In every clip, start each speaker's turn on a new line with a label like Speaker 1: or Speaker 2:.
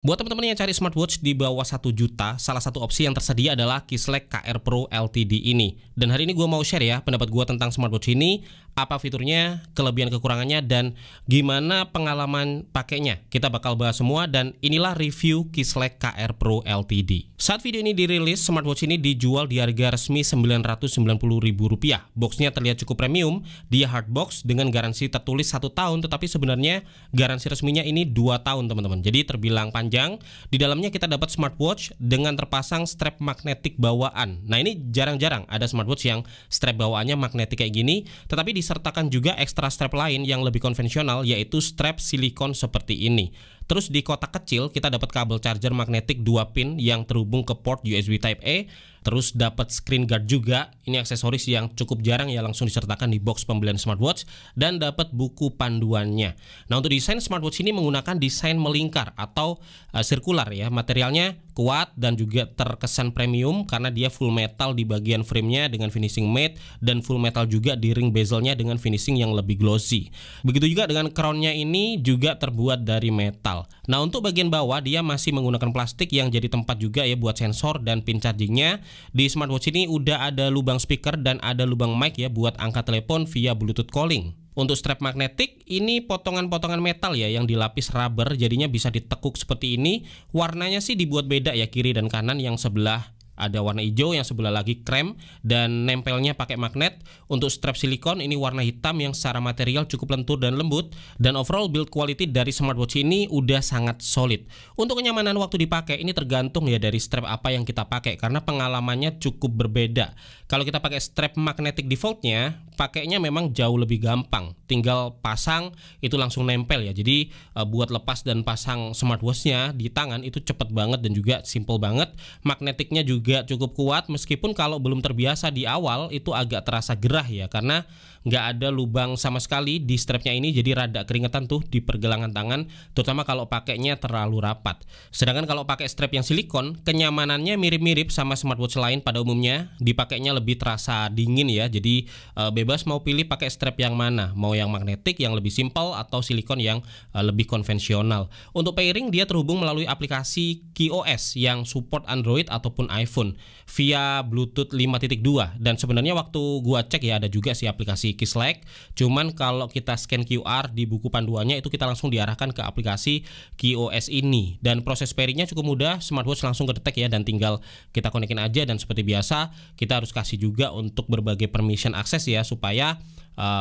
Speaker 1: Buat teman-teman yang cari smartwatch di bawah 1 juta, salah satu opsi yang tersedia adalah Kislek KR Pro Ltd ini. Dan hari ini gue mau share ya pendapat gue tentang smartwatch ini, apa fiturnya, kelebihan kekurangannya, dan gimana pengalaman pakainya. Kita bakal bahas semua dan inilah review Kislek KR Pro Ltd. Saat video ini dirilis, smartwatch ini dijual di harga resmi Rp990.000. Boxnya terlihat cukup premium, dia hardbox dengan garansi tertulis 1 tahun, tetapi sebenarnya garansi resminya ini 2 tahun teman-teman. Jadi terbilang panjang. Di dalamnya kita dapat smartwatch dengan terpasang strap magnetik bawaan. Nah, ini jarang-jarang ada smartwatch yang strap bawaannya magnetik kayak gini, tetapi disertakan juga ekstra strap lain yang lebih konvensional, yaitu strap silikon seperti ini. Terus di kotak kecil kita dapat kabel charger magnetik 2 pin yang terhubung ke port USB Type A. Terus dapat screen guard juga. Ini aksesoris yang cukup jarang ya langsung disertakan di box pembelian smartwatch, dan dapat buku panduannya. Nah, untuk desain smartwatch ini menggunakan desain melingkar atau sirkular ya. Materialnya kuat dan juga terkesan premium karena dia full metal di bagian framenya dengan finishing matte, dan full metal juga di ring bezelnya dengan finishing yang lebih glossy. Begitu juga dengan crownnya, ini juga terbuat dari metal. Nah, untuk bagian bawah dia masih menggunakan plastik yang jadi tempat juga ya buat sensor dan pin chargingnya. Di smartwatch ini udah ada lubang speaker dan ada lubang mic ya buat angkat telepon via Bluetooth calling. Untuk strap magnetik ini potongan-potongan metal ya yang dilapis rubber, jadinya bisa ditekuk seperti ini. Warnanya sih dibuat beda ya, kiri dan kanan, yang sebelah ada warna hijau, yang sebelah lagi krem, dan nempelnya pakai magnet. Untuk strap silikon ini warna hitam yang secara material cukup lentur dan lembut, dan overall build quality dari smartwatch ini udah sangat solid. Untuk kenyamanan waktu dipakai ini tergantung ya dari strap apa yang kita pakai, karena pengalamannya cukup berbeda. Kalau kita pakai strap magnetik defaultnya, pakainya memang jauh lebih gampang, tinggal pasang itu langsung nempel ya. Jadi buat lepas dan pasang smartwatchnya di tangan itu cepet banget dan juga simple banget. Magnetiknya juga cukup kuat, meskipun kalau belum terbiasa di awal itu agak terasa gerah ya, karena nggak ada lubang sama sekali di strapnya ini, jadi rada keringetan tuh di pergelangan tangan, terutama kalau pakainya terlalu rapat. Sedangkan kalau pakai strap yang silikon, kenyamanannya mirip-mirip sama smartwatch lain pada umumnya, dipakainya lebih terasa dingin ya. Jadi bebas mau pilih pakai strap yang mana, mau yang magnetik yang lebih simple atau silikon yang lebih konvensional. Untuk pairing dia terhubung melalui aplikasi KeyOS yang support Android ataupun iPhone via Bluetooth 5.2, dan sebenarnya waktu gua cek ya ada juga sih aplikasi Kislek. Cuman kalau kita scan QR di buku panduannya itu kita langsung diarahkan ke aplikasi KeyOS ini, dan proses pairingnya cukup mudah. Smartwatch langsung kedetek ya, dan tinggal kita konekin aja, dan seperti biasa kita harus kasih juga untuk berbagai permission akses ya, supaya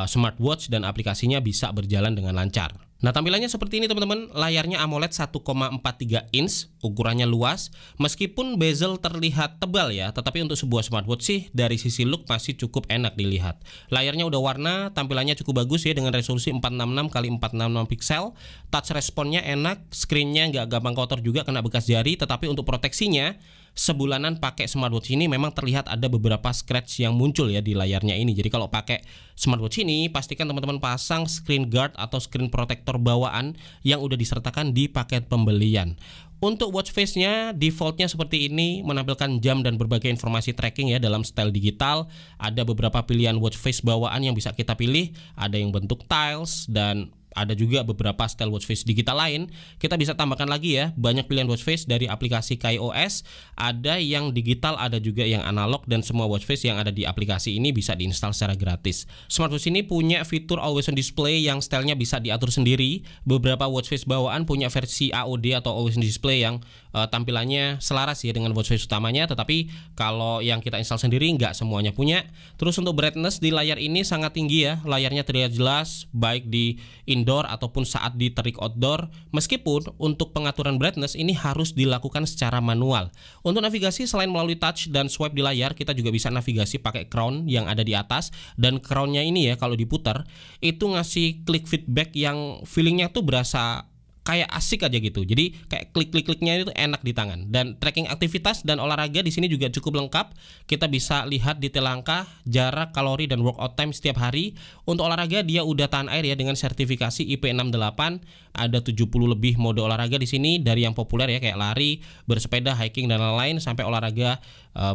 Speaker 1: smartwatch dan aplikasinya bisa berjalan dengan lancar. Nah, tampilannya seperti ini teman-teman. Layarnya AMOLED 1,43 inch, ukurannya luas. Meskipun bezel terlihat tebal ya, tetapi untuk sebuah smartwatch sih dari sisi look masih cukup enak dilihat. Layarnya udah warna, tampilannya cukup bagus ya dengan resolusi 466x466 pixel. Touch responnya enak, screennya nggak gampang kotor juga kena bekas jari. Tetapi untuk proteksinya, sebulanan pakai smartwatch ini memang terlihat ada beberapa scratch yang muncul ya di layarnya ini. Jadi kalau pakai smartwatch ini pastikan teman-teman pasang screen guard atau screen protector bawaan yang udah disertakan di paket pembelian. Untuk watch face-nya defaultnya seperti ini, menampilkan jam dan berbagai informasi tracking ya dalam style digital. Ada beberapa pilihan watch face bawaan yang bisa kita pilih, ada yang bentuk tiles, dan ada juga beberapa style watch face digital lain. Kita bisa tambahkan lagi ya, banyak pilihan watch face dari aplikasi KaiOS. Ada yang digital, ada juga yang analog, dan semua watch face yang ada di aplikasi ini bisa diinstal secara gratis. Smartwatch ini punya fitur always on display yang stylenya bisa diatur sendiri. Beberapa watch face bawaan punya versi AOD atau always on display yang tampilannya selaras ya dengan watch face utamanya, tetapi kalau yang kita install sendiri nggak semuanya punya. Terus untuk brightness di layar ini sangat tinggi ya, layarnya terlihat jelas baik di indoor ataupun saat di terik outdoor. Meskipun untuk pengaturan brightness ini harus dilakukan secara manual. Untuk navigasi selain melalui touch dan swipe di layar, kita juga bisa navigasi pakai crown yang ada di atas, dan crownnya ini ya kalau diputar itu ngasih klik feedback yang feelingnya tuh berasa kayak asik aja gitu. Jadi kayak klik-klik-kliknya itu enak di tangan. Dan tracking aktivitas dan olahraga di sini juga cukup lengkap. Kita bisa lihat detail langkah, jarak, kalori, dan workout time setiap hari. Untuk olahraga dia udah tahan air ya dengan sertifikasi IP68. Ada 70 lebih mode olahraga di sini, dari yang populer ya kayak lari, bersepeda, hiking, dan lain-lain, sampai olahraga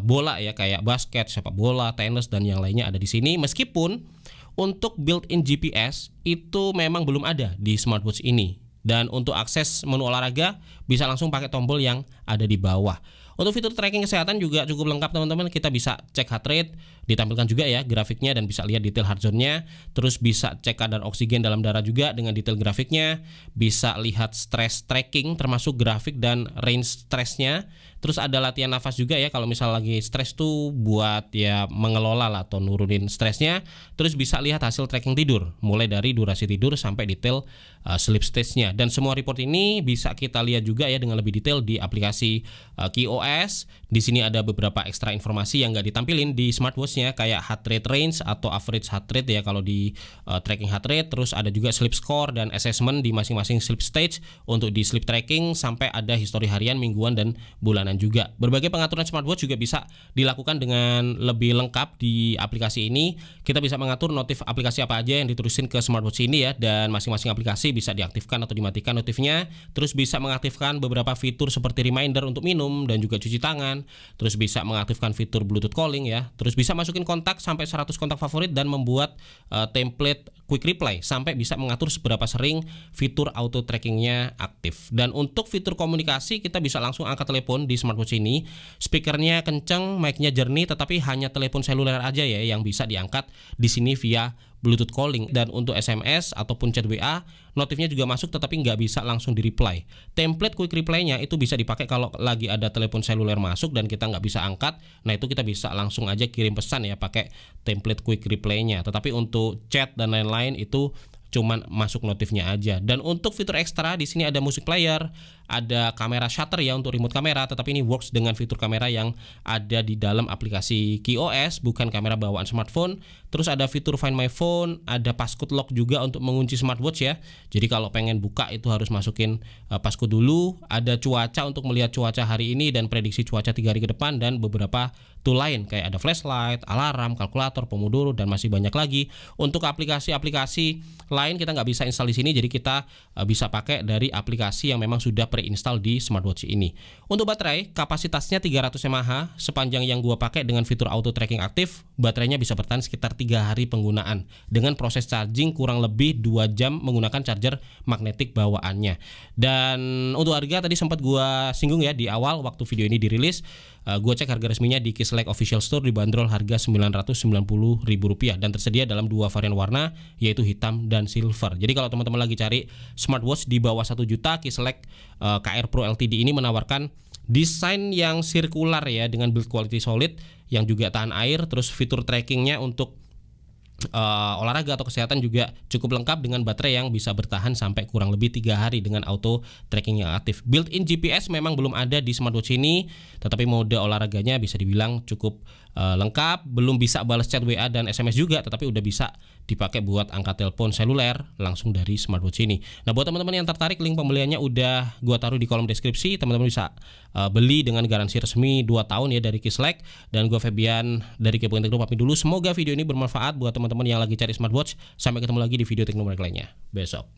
Speaker 1: bola ya kayak basket, sepak bola, tenis, dan yang lainnya ada di sini. Meskipun untuk built-in GPS itu memang belum ada di smartwatch ini. Dan untuk akses menu olahraga bisa langsung pakai tombol yang ada di bawah. Untuk fitur tracking kesehatan juga cukup lengkap teman-teman. Kita bisa cek heart rate, ditampilkan juga ya grafiknya dan bisa lihat detail heart zone-nya. Terus bisa cek kadar oksigen dalam darah juga dengan detail grafiknya. Bisa lihat stress tracking termasuk grafik dan range stressnya. Terus ada latihan nafas juga ya, kalau misal lagi stres tuh buat ya mengelola lah atau nurunin stresnya. Terus bisa lihat hasil tracking tidur, mulai dari durasi tidur sampai detail sleep stage-nya. Dan semua report ini bisa kita lihat juga ya dengan lebih detail di aplikasi KeyOS. Di sini ada beberapa ekstra informasi yang nggak ditampilin di smartwatch-nya, kayak heart rate range atau average heart rate ya kalau di tracking heart rate. Terus ada juga sleep score dan assessment di masing-masing sleep stage untuk di sleep tracking, sampai ada histori harian, mingguan, dan bulanan juga. Berbagai pengaturan smartwatch juga bisa dilakukan dengan lebih lengkap di aplikasi ini. Kita bisa mengatur notif aplikasi apa aja yang diterusin ke smartwatch ini ya, dan masing-masing aplikasi bisa diaktifkan atau dimatikan notifnya. Terus bisa mengaktifkan beberapa fitur seperti reminder untuk minum dan juga cuci tangan. Terus bisa mengaktifkan fitur Bluetooth calling ya. Terus bisa masukin kontak sampai 100 kontak favorit dan membuat template quick reply, sampai bisa mengatur seberapa sering fitur auto trackingnya aktif. Dan untuk fitur komunikasi kita bisa langsung angkat telepon di smartwatch ini. Speakernya kenceng, mic-nya jernih, tetapi hanya telepon seluler aja ya yang bisa diangkat di sini via Bluetooth calling. Dan untuk SMS ataupun chat WA, notifnya juga masuk tetapi nggak bisa langsung di-reply. Template quick reply-nya itu bisa dipakai kalau lagi ada telepon seluler masuk dan kita nggak bisa angkat. Nah itu kita bisa langsung aja kirim pesan ya pakai template quick reply-nya. Tetapi untuk chat dan lain-lain itu cuman masuk notifnya aja. Dan untuk fitur ekstra di sini ada music player, ada kamera shutter ya untuk remote kamera, tetapi ini works dengan fitur kamera yang ada di dalam aplikasi KeyOS, bukan kamera bawaan smartphone. Terus ada fitur Find My Phone, ada passcode lock juga untuk mengunci smartwatch ya. Jadi kalau pengen buka itu harus masukin passcode dulu. Ada cuaca untuk melihat cuaca hari ini dan prediksi cuaca 3 hari ke depan, dan beberapa tool lain kayak ada flashlight, alarm, kalkulator, pomodoro, dan masih banyak lagi. Untuk aplikasi-aplikasi lain kita nggak bisa install di sini, jadi kita bisa pakai dari aplikasi yang memang sudah pre-install di smartwatch ini. Untuk baterai, kapasitasnya 300 mAh. Sepanjang yang gua pakai dengan fitur auto tracking aktif, baterainya bisa bertahan sekitar 3 hari penggunaan dengan proses charging kurang lebih 2 jam menggunakan charger magnetik bawaannya. Dan untuk harga tadi sempat gua singgung ya di awal waktu video ini dirilis. Gue cek harga resminya di Keyselect Official Store dibanderol harga Rp990.000 dan tersedia dalam 2 varian warna, yaitu hitam dan silver. Jadi kalau teman-teman lagi cari smartwatch di bawah 1 juta, Keyselect KR Pro LTD ini menawarkan desain yang sirkular ya, dengan build quality solid yang juga tahan air. Terus fitur trackingnya untuk olahraga atau kesehatan juga cukup lengkap dengan baterai yang bisa bertahan sampai kurang lebih 3 hari dengan auto tracking yang aktif. Built-in GPS memang belum ada di smartwatch ini, tetapi mode olahraganya bisa dibilang cukup lengkap. Belum bisa balas chat WA dan SMS juga, tetapi udah bisa dipakai buat angkat telepon seluler langsung dari smartwatch ini. Nah buat teman-teman yang tertarik, link pembeliannya udah gua taruh di kolom deskripsi. Teman-teman bisa beli dengan garansi resmi 2 tahun ya dari Keyselect. Dan gua Febian dari Kepo Tekno pamit dulu. Semoga video ini bermanfaat buat teman-teman yang lagi cari smartwatch. Sampai ketemu lagi di video teknologi lainnya besok.